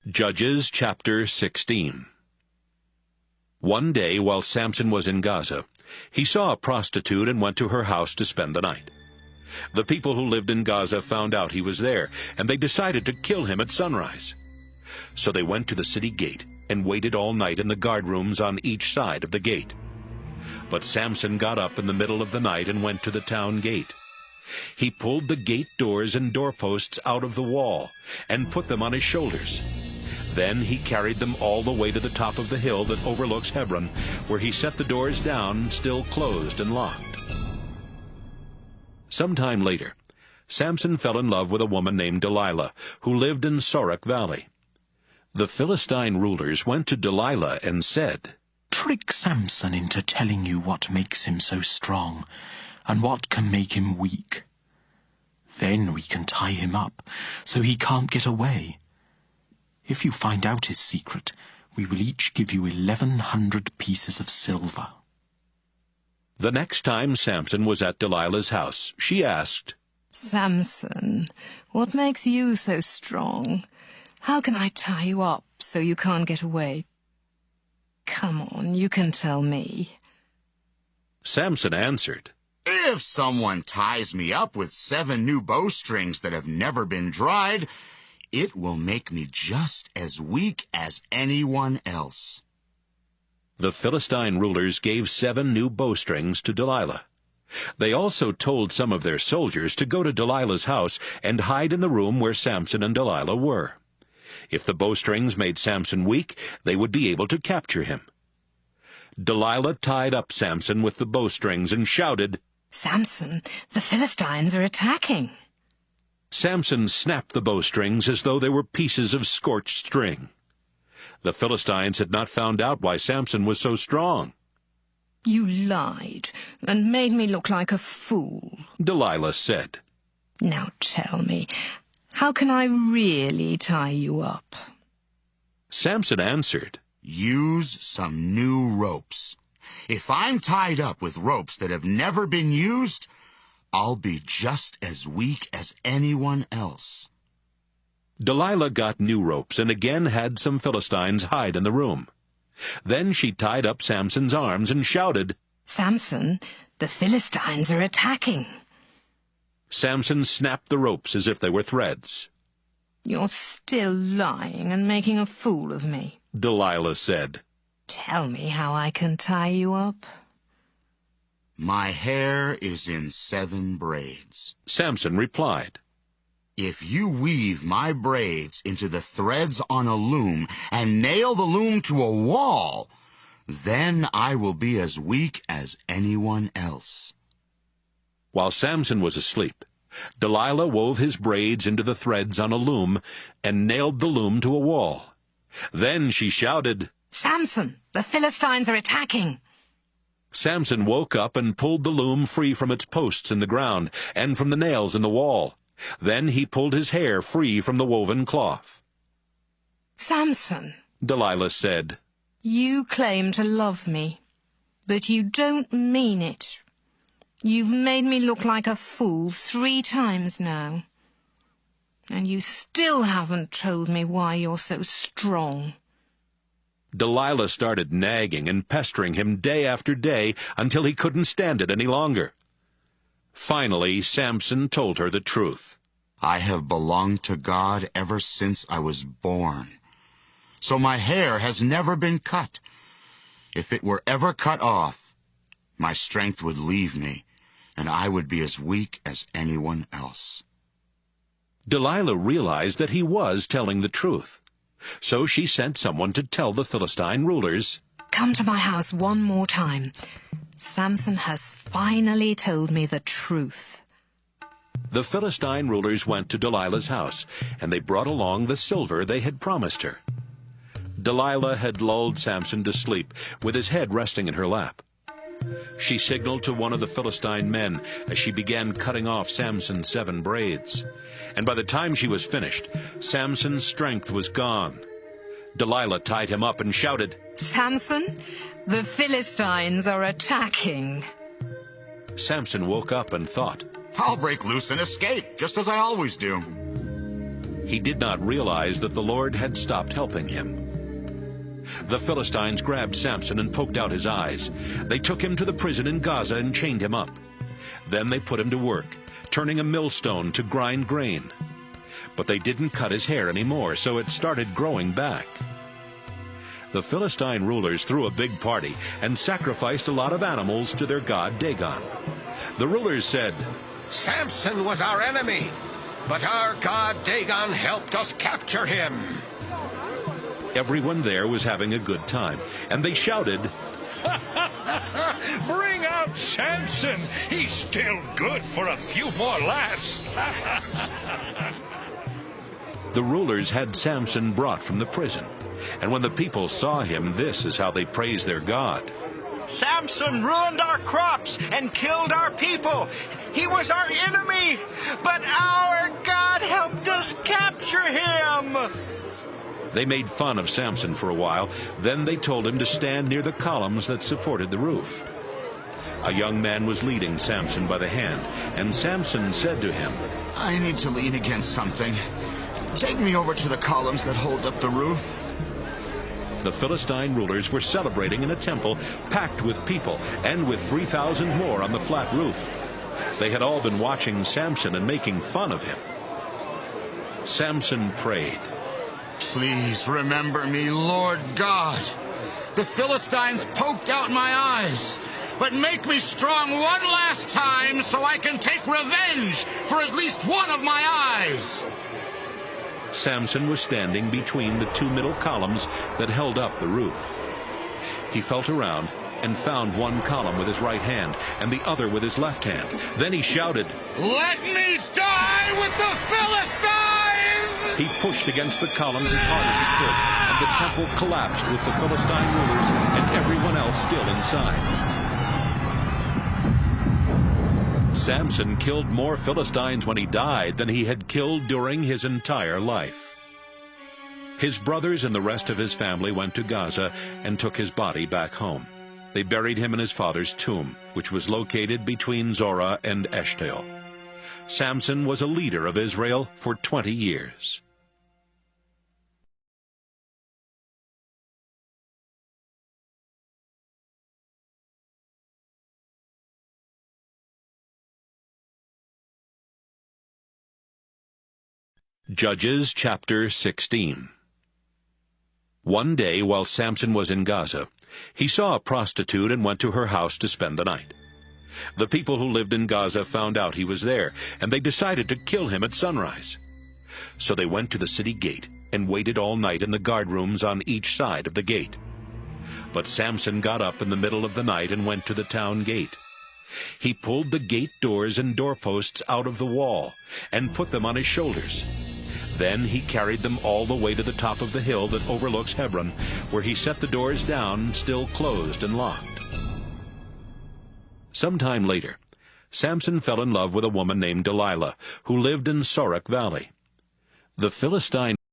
Judges chapter 16. One day, while Samson was in Gaza, he saw a prostitute and went to her house to spend the night. The people who lived in Gaza found out he was there, and they decided to kill him at sunrise. So they went to the city gate and waited all night in the guardrooms on each side of the gate. But Samson got up in the middle of the night and went to the town gate. He pulled the gate doors and doorposts out of the wall and put them on his shoulders. Then he carried them all the way to the top of the hill that overlooks Hebron, where he set the doors down, still closed and locked. Some time later, Samson fell in love with a woman named Delilah, who lived in Sorek Valley. The Philistine rulers went to Delilah and said, "Trick Samson into telling you what makes him so strong, and what can make him weak. Then we can tie him up, so he can't get away. If you find out his secret, we will each give you 1,100 pieces of silver." The next time Samson was at Delilah's house, she asked, "Samson, what makes you so strong? How can I tie you up so you can't get away? Come on, you can tell me." Samson answered, "If someone ties me up with 7 new bowstrings that have never been dried, it will make me just as weak as anyone else." The Philistine rulers gave 7 new bowstrings to Delilah. They also told some of their soldiers to go to Delilah's house and hide in the room where Samson and Delilah were. If the bowstrings made Samson weak, they would be able to capture him. Delilah tied up Samson with the bowstrings and shouted, "Samson, the Philistines are attacking." Samson snapped the bowstrings as though they were pieces of scorched string. The Philistines had not found out why Samson was so strong. "You lied and made me look like a fool," Delilah said. "Now tell me, how can I really tie you up?" Samson answered, "Use some new ropes. If I'm tied up with ropes that have never been used, I'll be just as weak as anyone else." Delilah got new ropes and again had some Philistines hide in the room. Then she tied up Samson's arms and shouted, "Samson, the Philistines are attacking." Samson snapped the ropes as if they were threads. "You're still lying and making a fool of me," Delilah said. "Tell me how I can tie you up." "My hair is in 7 braids. Samson replied, If you weave my braids into the threads on a loom and nail the loom to a wall, then I will be as weak as anyone else." While Samson was asleep, Delilah wove his braids into the threads on a loom and nailed the loom to a wall. Then she shouted, "Samson, the Philistines are attacking." Samson woke up and pulled the loom free from its posts in the ground and from the nails in the wall. Then he pulled his hair free from the woven cloth. "Samson," Delilah said, "you claim to love me, but you don't mean it. You've made me look like a fool 3 times now, and you still haven't told me why you're so strong." Delilah started nagging and pestering him day after day until he couldn't stand it any longer. Finally, Samson told her the truth. "I have belonged to God ever since I was born, so my hair has never been cut. If it were ever cut off, my strength would leave me, and I would be as weak as anyone else." Delilah realized that he was telling the truth. So she sent someone to tell the Philistine rulers, "Come to my house one more time. Samson has finally told me the truth." The Philistine rulers went to Delilah's house, and they brought along the silver they had promised her. Delilah had lulled Samson to sleep, with his head resting in her lap. She signaled to one of the Philistine men as she began cutting off Samson's 7 braids. And by the time she was finished, Samson's strength was gone. Delilah tied him up and shouted, "Samson, the Philistines are attacking." Samson woke up and thought, I'll break loose and escape, just as I always do. He did not realize that the Lord had stopped helping him. The Philistines grabbed Samson and poked out his eyes. They took him to the prison in Gaza and chained him up. Then they put him to work, turning a millstone to grind grain. But they didn't cut his hair anymore, so it started growing back. The Philistine rulers threw a big party and sacrificed a lot of animals to their god Dagon. The rulers said, "Samson was our enemy, but our god Dagon helped us capture him." Everyone there was having a good time, and they shouted, "Bring out Samson! He's still good for a few more laughs." The rulers had Samson brought from the prison, and when the people saw him, this is how they praised their God. "Samson ruined our crops and killed our people. He was our enemy, but our God helped us capture him." They made fun of Samson for a while. Then they told him to stand near the columns that supported the roof. A young man was leading Samson by the hand, and Samson said to him, I need to lean against something. Take me over to the columns that hold up the roof. The Philistine rulers were celebrating in a temple packed with people, and with 3,000 more on the flat roof. They had all been watching Samson and making fun of him. Samson prayed, Please remember me, Lord God. The Philistines poked out my eyes, but make me strong one last time so I can take revenge for at least one of my eyes. Samson was standing between the two middle columns that held up the roof. He felt around and found one column with his right hand and the other with his left hand. Then he shouted, Let me die with the Philistines! He pushed against the columns as hard as he could, and the temple collapsed with the Philistine rulers and everyone else still inside. Samson killed more Philistines when he died than he had killed during his entire life. His brothers and the rest of his family went to Gaza and took his body back home. They buried him in his father's tomb, which was located between Zorah and Eshtaol. Samson was a leader of Israel for 20 years. Judges chapter 16. One day while Samson was in Gaza, he saw a prostitute and went to her house to spend the night. The people who lived in Gaza found out he was there, and they decided to kill him at sunrise. So they went to the city gate and waited all night in the guard rooms on each side of the gate. But Samson got up in the middle of the night and went to the town gate. He pulled the gate doors and doorposts out of the wall and put them on his shoulders. Then he carried them all the way to the top of the hill that overlooks Hebron, where he set the doors down, still closed and locked. Some time later, Samson fell in love with a woman named Delilah, who lived in Sorek Valley. The Philistine